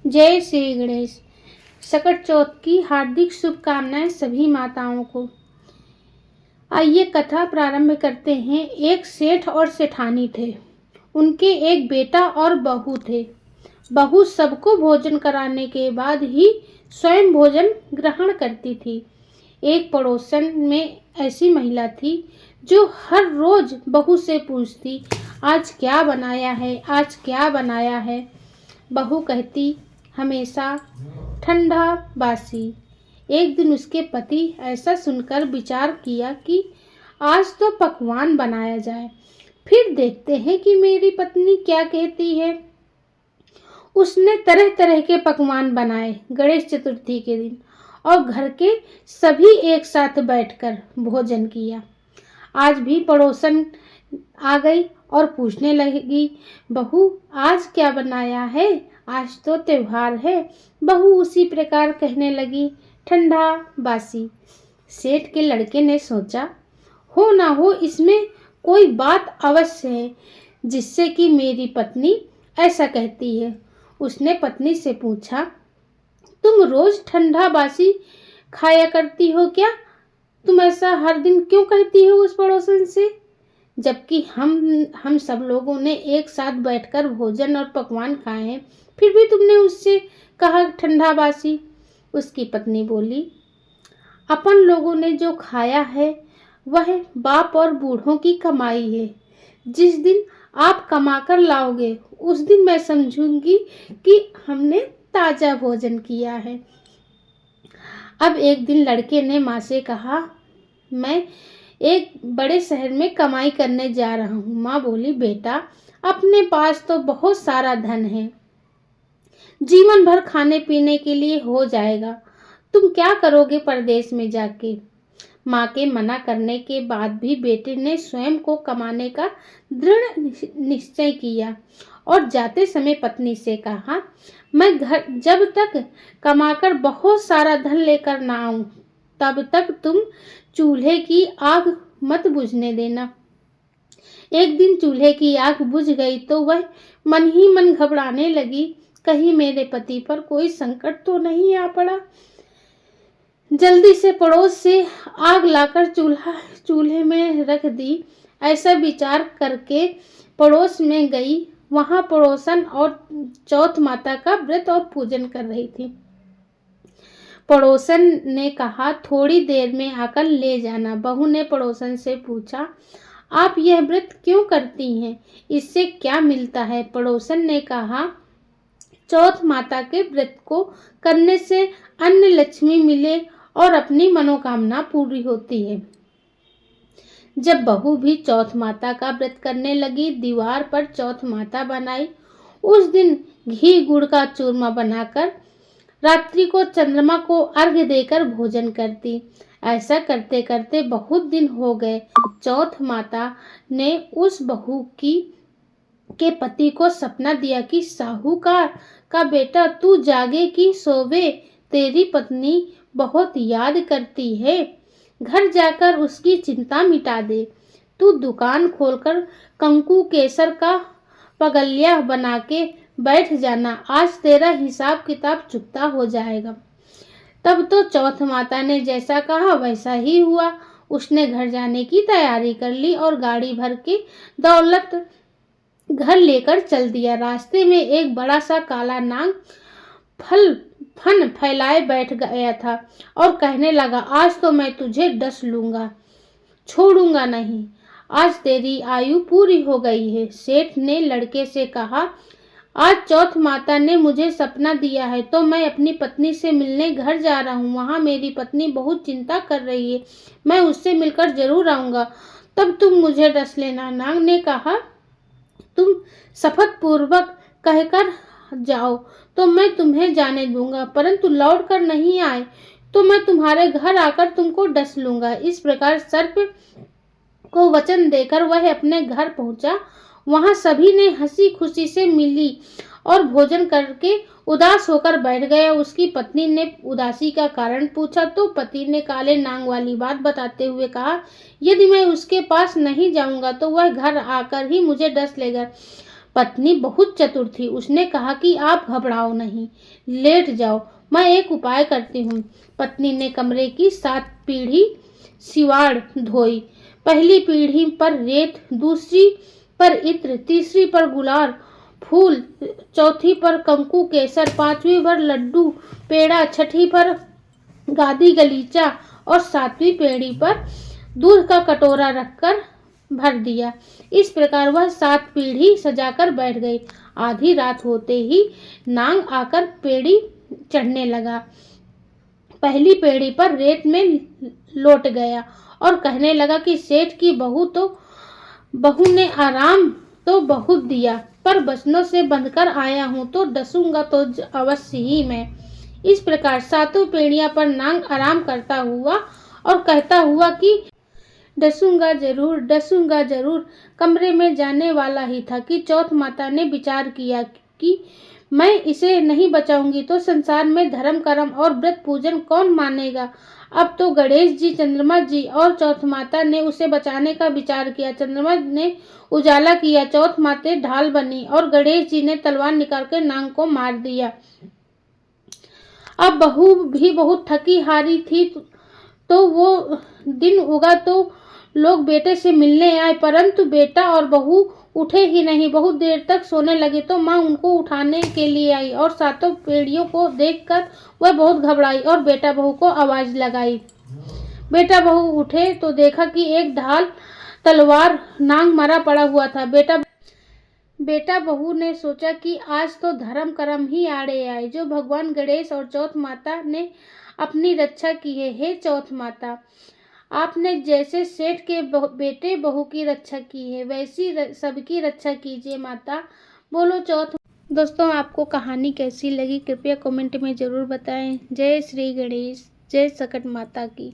जय श्री गणेश। सकट चौथ की हार्दिक शुभकामनाएं सभी माताओं को। आइए कथा प्रारंभ करते हैं। एक सेठ और सेठानी थे। उनके एक बेटा और बहू थे। बहू सबको भोजन कराने के बाद ही स्वयं भोजन ग्रहण करती थी। एक पड़ोसन में ऐसी महिला थी जो हर रोज बहू से पूछती, आज क्या बनाया है, आज क्या बनाया है। बहू कहती, हमेशा ठंडा बासी। एक दिन उसके पति ऐसा सुनकर विचार किया कि आज तो पकवान बनाया जाए, फिर देखते हैं कि मेरी पत्नी क्या कहती है। उसने तरह तरह के पकवान बनाए गणेश चतुर्थी के दिन और घर के सभी एक साथ बैठकर भोजन किया। आज भी पड़ोसन आ गई और पूछने लगी, बहू आज क्या बनाया है, आज तो त्योहार है। बहू उसी प्रकार कहने लगी, ठंडा बासी। सेठ के लड़के ने सोचा, हो ना हो इसमें कोई बात अवश्य है जिससे कि मेरी पत्नी ऐसा कहती है। उसने पत्नी से पूछा, तुम रोज ठंडा बासी खाया करती हो क्या? तुम ऐसा हर दिन क्यों कहती हो उस पड़ोसन से, जबकि हम सब लोगों ने एक साथ बैठकर भोजन और पकवान खाए हैं, फिर भी तुमने उससे कहा ठंडा बासी। उसकी पत्नी बोली, अपन लोगों ने जो खाया है वह बाप और बूढ़ों की कमाई है। जिस दिन आप कमाकर लाओगे उस दिन मैं समझूंगी कि हमने ताजा भोजन किया है। अब एक दिन लड़के ने माँ से कहा, मैं एक बड़े शहर में कमाई करने जा रहा हूँ। माँ बोली, बेटा अपने पास तो बहुत सारा धन है, जीवन भर खाने पीने के लिए हो जाएगा, तुम क्या करोगे परदेश में जाके। माँ के मना करने के बाद भी बेटे ने स्वयं को कमाने का दृढ़ निश्चय किया और जाते समय पत्नी से कहा, मैं घर जब तक कमाकर बहुत सारा धन लेकर ना आऊं तब तक तुम चूल्हे की आग मत बुझने देना। एक दिन चूल्हे की आग बुझ गई तो वह मन ही मन घबराने लगी, कहीं मेरे पति पर कोई संकट तो नहीं आ पड़ा। जल्दी से पड़ोस से आग लाकर चूल्हे में रख दी। ऐसा विचार करके पड़ोस में गई। वहां पड़ोसन और चौथ माता का व्रत और पूजन कर रही थी। पड़ोसन ने कहा, थोड़ी देर में आकर ले जाना। बहू ने पड़ोसन से पूछा, आप यह व्रत क्यों करती हैं, इससे क्या मिलता है? पड़ोसन ने कहा, चौथ माता के व्रत को करने से अन्न लक्ष्मी मिले और अपनी मनोकामना पूरी होती है। जब बहू भी चौथ माता का व्रत करने लगी, दीवार पर चौथ माता बनाई। उस दिन घी गुड़ का चूरमा बनाकर रात्रि को चंद्रमा को अर्घ्य देकर भोजन करती। ऐसा करते करते बहुत दिन हो गए। चौथ माता ने उस बहू के पति को सपना दिया कि साहूकार का बेटा तू जागे कि सोवे, तेरी पत्नी बहुत याद करती है, घर जाकर उसकी चिंता मिटा दे। तू दुकान खोलकर कंकु केसर का पगलिया बना के बैठ जाना, आज तेरा हिसाब किताब चुकता हो जाएगा। तब तो चौथ माता ने जैसा कहा वैसा ही हुआ। उसने घर जाने की तैयारी कर ली और गाड़ी भर के दौलत घर लेकर चल दिया। रास्ते में एक बड़ा सा काला नाग फन फैलाए बैठ गया था और कहने लगा, आज तो मैं तुझे डस लूंगा, छोड़ूंगा नहीं, आज तेरी आयु पूरी हो गई है। सेठ ने लड़के से कहा, आज चौथ माता ने मुझे सपना दिया है तो मैं अपनी पत्नी से मिलने घर जा रहा हूँ। वहाँ मेरी पत्नी बहुत चिंता कर रही है, मैं उससे मिलकर जरूर आऊँगा, तब तुम मुझे डस लेना। नाग ने कहा, तुम शपथ पूर्वक कहकर जाओ तो मैं तुम्हें जाने दूंगा, परंतु लौट कर नहीं आए तो मैं तुम्हारे घर आकर तुमको डस लूंगा। इस प्रकार सर्प को वचन देकर वह अपने घर पहुंचा। वहां सभी ने हंसी खुशी से मिली और भोजन करके उदास होकर बैठ गया। उसकी पत्नी ने उदासी का कारण पूछा तो पति ने काले नाग वाली बात बताते हुए कहा, यदि मैं उसके पास नहीं जाऊंगा तो वह घर आकर ही मुझे डस लेगा। पत्नी बहुत चतुर थी। उसने कहा कि आप घबराओ नहीं, लेट जाओ, मैं एक उपाय करती हूँ। पत्नी ने कमरे की 7 पीढ़ी सिवाड़ धोई। पहली पीढ़ी पर रेत, दूसरी पर इत्र, तीसरी पर गुलाल फूल, चौथी पर कंकु केसर, पांचवी पर लड्डू पेड़ा, छठी पर गादी गलीचा और 7वीं पीढ़ी पर दूध का कटोरा रखकर भर दिया। इस प्रकार वह 7 पीढ़ी सजाकर बैठ गई। आधी रात होते ही नांग आकर पेड़ी चढ़ने लगा। पहली पेड़ी पर रेत में लौट गया और कहने लगा कि सेठ की बहू ने आराम तो बहुत दिया, पर बचनों से बंधकर आया हूं तो डसूंगा तो अवश्य ही मैं। इस प्रकार 7 पीढ़ियां पर नांग आराम करता हुआ और कहता हुआ कि डसूंगा जरूर कमरे में जाने वाला ही था कि चौथ माता ने विचार किया कि मैं इसे नहीं बचाऊंगी तो संसार में धर्म कर्म और व्रत पूजन कौन मानेगा। अब तो गणेश जी, चंद्रमा जी और चौथ माता ने उसे बचाने का विचार किया। चंद्रमा ने उजाला किया, चौथ माता ढाल बनी और गणेश जी ने तलवार निकाल कर नांग को मार दिया। अब बहू भी बहुत थकी हारी थी तो वो दिन उगा तो लोग बेटे से मिलने आए, परंतु बेटा और बहू उठे ही नहीं। बहुत देर तक सोने लगे तो माँ उनको उठाने के लिए आई और 7 पीढ़ियों को देखकर वह बहुत घबराई और बेटा बहू को आवाज लगाई। बेटा बहू उठे तो देखा कि एक ढाल तलवार नांग मरा पड़ा हुआ था। बेटा बहू ने सोचा कि आज तो धर्म कर्म ही आड़े आए, जो भगवान गणेश और चौथ माता ने अपनी रक्षा की है। हे चौथ माता, आपने जैसे सेठ के बेटे बहू की रक्षा की है, वैसी सबकी रक्षा कीजिए माता। बोलो चौथ। दोस्तों, आपको कहानी कैसी लगी कृपया कमेंट में ज़रूर बताएं। जय श्री गणेश, जय सकट माता की।